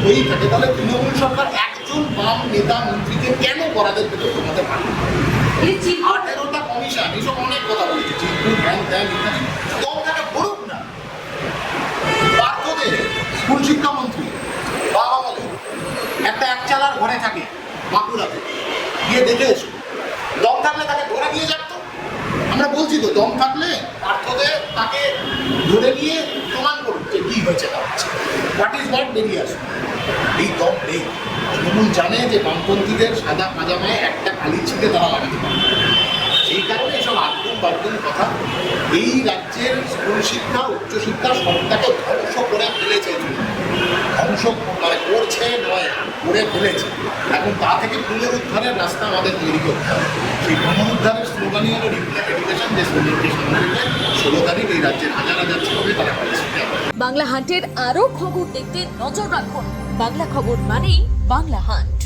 হয়েই থাকে, তাহলে তৃণমূল সরকার একজন বাম নেতা মন্ত্রীকে কেন বরাদের ভেতর ঢোকাতে পারে? 18টা কমিশন, এইসব অনেক কথা বলেছে, চিরকুট ব্যাংক ব্যাংক ইত্যাদি, দলটাকে ভরুক না। পার্থদের স্কুল শিক্ষামন্ত্রী বাবা বলে একটা একচালার ঘরে থাকে বাঁকুড়াতে, গিয়ে দেখে এসো, দম থাকলে তাকে ধরে নিয়ে যাক। তো আমরা বলছি তো, দম থাকলে পার্থদের তাকে ধরে নিয়ে প্রমাণ করুন যে কী হয়েছে, তা হচ্ছে হোয়াট ইজ হোয়াট, বেরিয়ে আসুন। এই দম নেই। তৃণমূল জানে যে বামপন্থীদের সাদা পাজামায় একটা কালি ছিটে তারা লাগাতে পারে, সেই কারণে এসব আদগুম বাদগুম কথা। এই রাজ্যের স্কুল শিক্ষা উচ্চশিক্ষা সবটাকে ধ্বংস করে ফেলেছে, ধ্বংস মানে করছে নয়, করে ফেলেছে। এখন তা থেকে পুনরুদ্ধারের রাস্তা আমাদের তৈরি করতে হবে। সেই পুনরুদ্ধারের স্লোগানই হলো রিপ্লেস এডুকেশন, যে স্লোগানকে সামনে রেখে 16 তারিখ এই রাজ্যের হাজার হাজার ছেলে তারা পাঠিয়েছে। বাংলা হান্টের আরও খবর দেখতে নজর রাখুন। বাংলা খবর মানেই বাংলা হান্ট।